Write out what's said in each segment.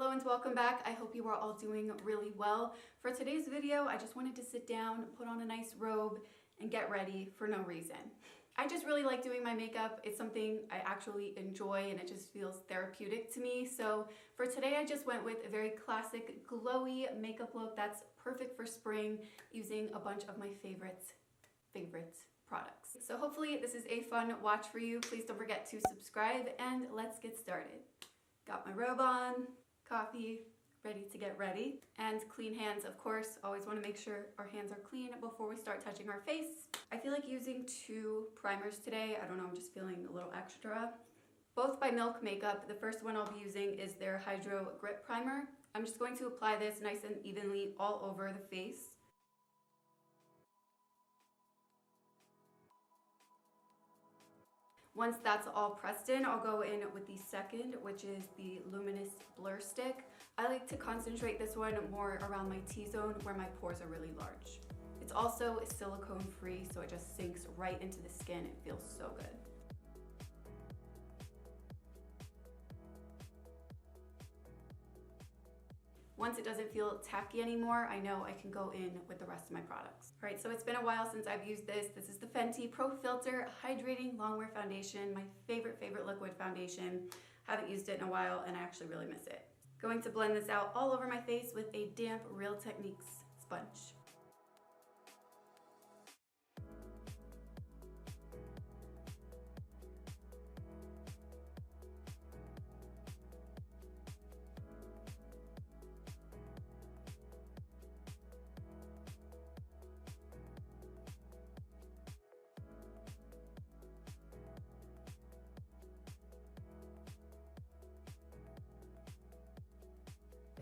Hello and welcome back. I hope you are all doing really well. For today's video, I just wanted to sit down, put on a nice robe, and get ready for no reason. I just really like doing my makeup. It's something I actually enjoy and it just feels therapeutic to me. So for today, I just went with a very classic glowy makeup look that's perfect for spring using a bunch of my favorite products. So hopefully this is a fun watch for you. Please don't forget to subscribe and let's get started. Got my robe on, coffee, ready to get ready, and clean hands, of course. Always want to make sure our hands are clean before we start touching our face. I feel like using two primers today. I don't know, I'm just feeling a little extra. Both by Milk Makeup. The first one I'll be using is their Hydro Grip Primer. I'm just going to apply this nice and evenly all over the face. Once that's all pressed in, I'll go in with the second, which is the Luminous Blur Stick. I like to concentrate this one more around my T-zone where my pores are really large. It's also silicone free, so it just sinks right into the skin. It feels so good. Once it doesn't feel tacky anymore, I know I can go in with the rest of my products. All right, so it's been a while since I've used this. This is the Fenty Pro Filt'r Hydrating Longwear Foundation, my favorite liquid foundation. Haven't used it in a while and I actually really miss it. Going to blend this out all over my face with a damp Real Techniques sponge.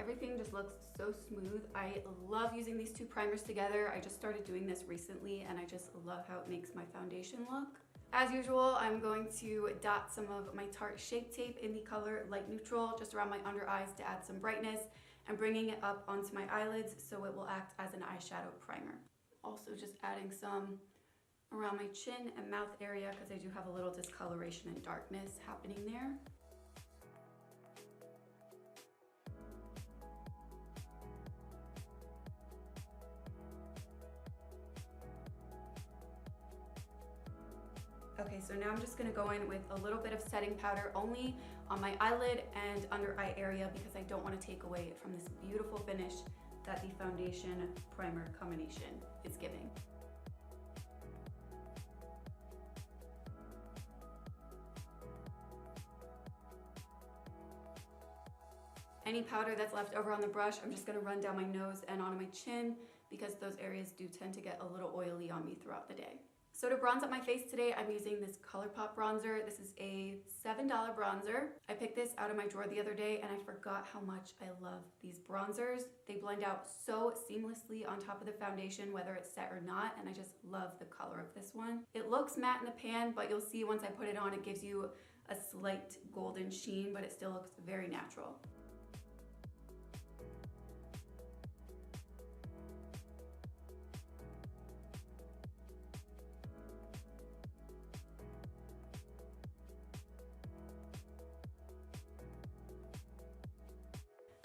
Everything just looks so smooth. I love using these two primers together. I just started doing this recently and I just love how it makes my foundation look. As usual, I'm going to dot some of my Tarte Shape Tape in the color Light Neutral just around my under eyes to add some brightness and bringing it up onto my eyelids so it will act as an eyeshadow primer. Also just adding some around my chin and mouth area because I do have a little discoloration and darkness happening there. Okay, so now I'm just gonna go in with a little bit of setting powder only on my eyelid and under eye area because I don't want to take away from this beautiful finish that the foundation primer combination is giving. Any powder that's left over on the brush, I'm just gonna run down my nose and onto my chin because those areas do tend to get a little oily on me throughout the day. So to bronze up my face today, I'm using this ColourPop bronzer. This is a $7 bronzer. I picked this out of my drawer the other day and I forgot how much I love these bronzers. They blend out so seamlessly on top of the foundation, whether it's set or not, and I just love the color of this one. It looks matte in the pan, but you'll see once I put it on, it gives you a slight golden sheen, but it still looks very natural.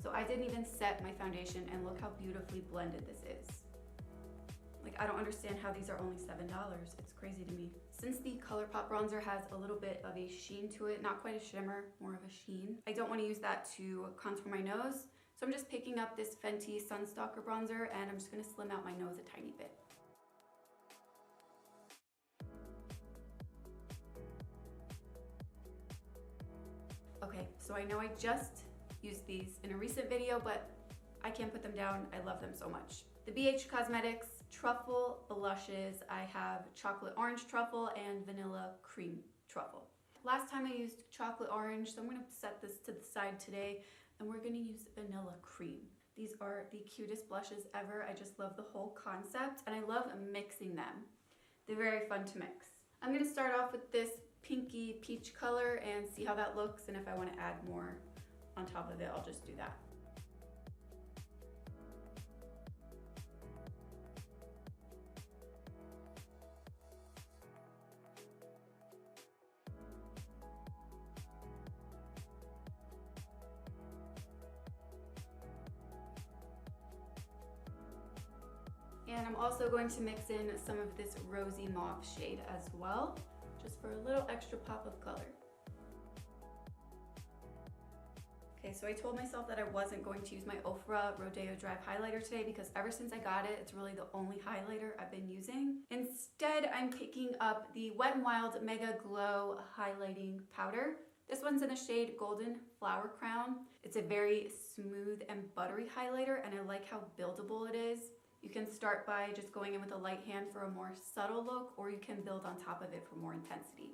So I didn't even set my foundation and look how beautifully blended this is. Like, I don't understand how these are only $7. It's crazy to me. Since the ColourPop bronzer has a little bit of a sheen to it, not quite a shimmer, more of a sheen, I don't want to use that to contour my nose. So I'm just picking up this Fenty Stalk'r bronzer and I'm just going to slim out my nose a tiny bit. Okay, so I know I just used these in a recent video, but I can't put them down. I love them so much. The BH Cosmetics Truffle blushes. I have Chocolate Orange Truffle and Vanilla Cream Truffle. Last time I used Chocolate Orange, so I'm gonna set this to the side today, and we're gonna use Vanilla Cream. These are the cutest blushes ever. I just love the whole concept, and I love mixing them. They're very fun to mix. I'm gonna start off with this pinky peach color and see how that looks, and if I wanna add more on top of it, I'll just do that. And I'm also going to mix in some of this rosy mauve shade as well, just for a little extra pop of color. Okay, so I told myself that I wasn't going to use my Ofra Rodeo Drive highlighter today because ever since I got it, it's really the only highlighter I've been using. Instead, I'm picking up the Wet n Wild Megaglo highlighting powder. This one's in the shade Golden Flower Crown. It's a very smooth and buttery highlighter, and I like how buildable it is. You can start by just going in with a light hand for a more subtle look, or you can build on top of it for more intensity.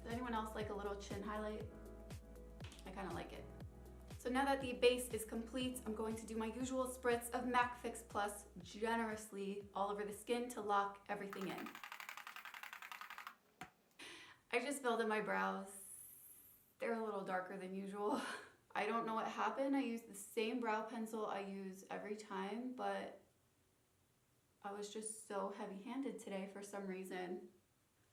Does anyone else like a little chin highlight? I kind of like it. So now that the base is complete, I'm going to do my usual spritz of MAC Fix Plus generously all over the skin to lock everything in. I just filled in my brows. They're a little darker than usual. I don't know what happened. I used the same brow pencil I use every time, but I was just so heavy-handed today for some reason.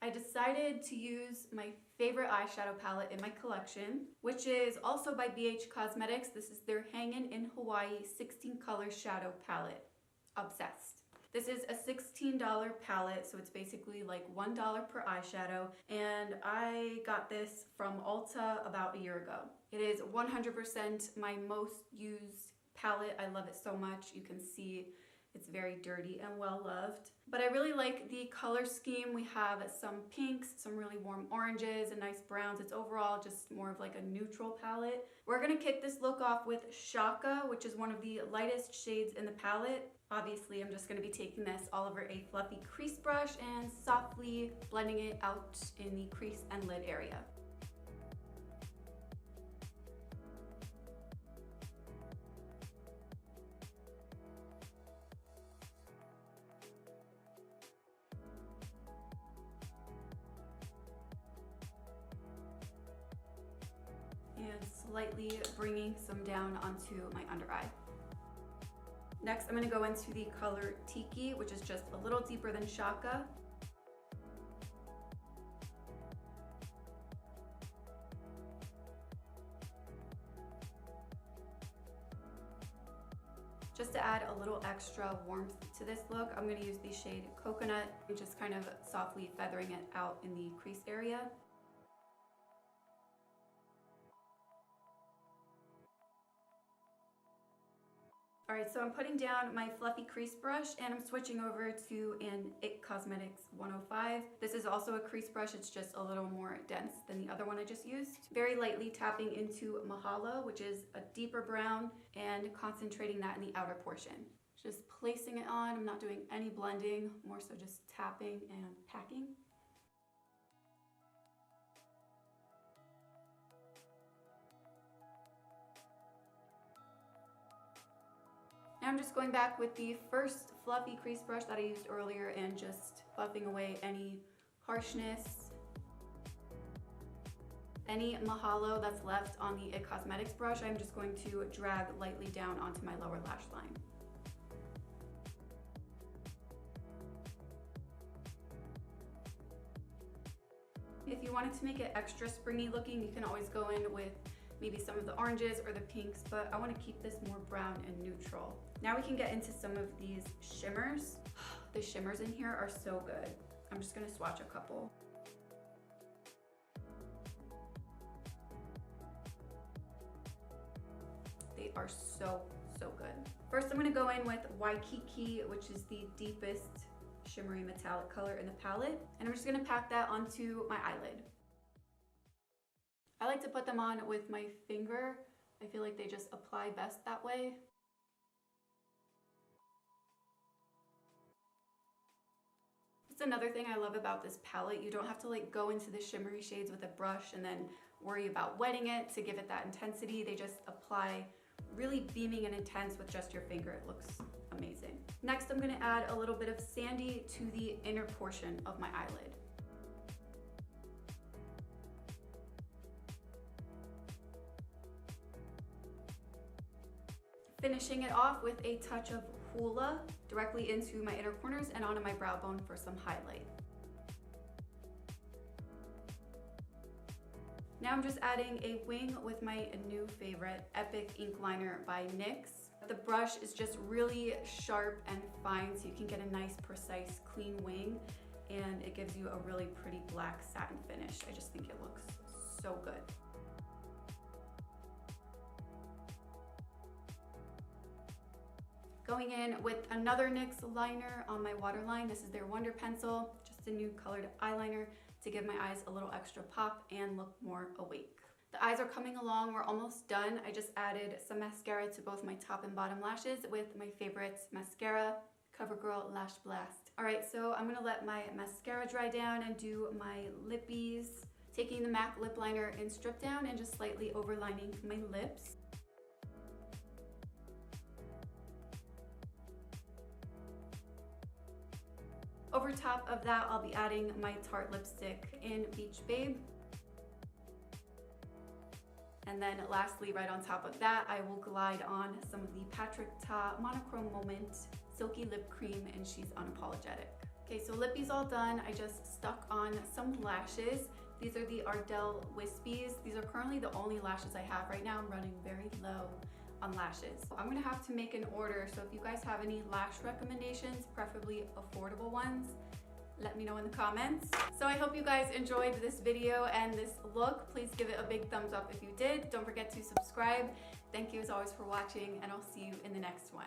I decided to use my favorite eyeshadow palette in my collection, which is also by BH Cosmetics. This is their Hangin in Hawaii 16 color shadow palette. Obsessed. This is a $16 palette, so it's basically like $1 per eyeshadow, and I got this from Ulta about a year ago. It is 100% my most used palette. I love it so much. You can see it's very dirty and well loved. But I really like the color scheme. We have some pinks, some really warm oranges, and nice browns. It's overall just more of like a neutral palette. We're gonna kick this look off with Shaka, which is one of the lightest shades in the palette. Obviously, I'm just gonna be taking this all over a fluffy crease brush and softly blending it out in the crease and lid area. And slightly bringing some down onto my under eye. Next, I'm going to go into the color Tiki, which is just a little deeper than Shaka. Just to add a little extra warmth to this look, I'm going to use the shade Coconut, and just kind of softly feathering it out in the crease area. Alright, so I'm putting down my fluffy crease brush and I'm switching over to an IT Cosmetics 105. This is also a crease brush, it's just a little more dense than the other one I just used. Very lightly tapping into Mahalo, which is a deeper brown, and concentrating that in the outer portion. Just placing it on, I'm not doing any blending, more so just tapping and packing. Now I'm just going back with the first fluffy crease brush that I used earlier and just buffing away any harshness, any Mahalo that's left on the IT Cosmetics brush. I'm just going to drag lightly down onto my lower lash line. If you wanted to make it extra springy looking, you can always go in with maybe some of the oranges or the pinks, but I want to keep this more brown and neutral. Now we can get into some of these shimmers. The shimmers in here are so good. I'm just going to swatch a couple. They are so good. First, I'm going to go in with Waikiki, which is the deepest shimmery metallic color in the palette, and I'm just going to pack that onto my eyelid. I like to put them on with my finger. I feel like they just apply best that way. That's another thing I love about this palette. You don't have to like go into the shimmery shades with a brush and then worry about wetting it to give it that intensity. They just apply really beaming and intense with just your finger. It looks amazing. Next, I'm gonna add a little bit of Sandy to the inner portion of my eyelid. Finishing it off with a touch of Hula directly into my inner corners and onto my brow bone for some highlight. Now I'm just adding a wing with my new favorite, Epic Ink Liner by Nyx. The brush is just really sharp and fine, so you can get a nice, precise, clean wing, and it gives you a really pretty black satin finish. I just think it looks so good. Going in with another NYX liner on my waterline. This is their Wonder Pencil, just a new colored eyeliner to give my eyes a little extra pop and look more awake. The eyes are coming along, we're almost done. I just added some mascara to both my top and bottom lashes with my favorite mascara, Covergirl Lash Blast. All right, so I'm gonna let my mascara dry down and do my lippies. Taking the MAC lip liner in Stripdown and just slightly overlining my lips. Over top of that, I'll be adding my Tarte lipstick in Beach Babe. And then lastly, right on top of that, I will glide on some of the Patrick Ta Monochrome Moment Silky Lip Cream, and she's unapologetic. Okay, so lippies all done. I just stuck on some lashes. These are the Ardell Wispies. These are currently the only lashes I have right now. I'm running very low on lashes. I'm gonna have to make an order, so if you guys have any lash recommendations, preferably affordable ones, let me know in the comments. So I hope you guys enjoyed this video and this look. Please give it a big thumbs up if you did. Don't forget to subscribe. Thank you as always for watching, and I'll see you in the next one.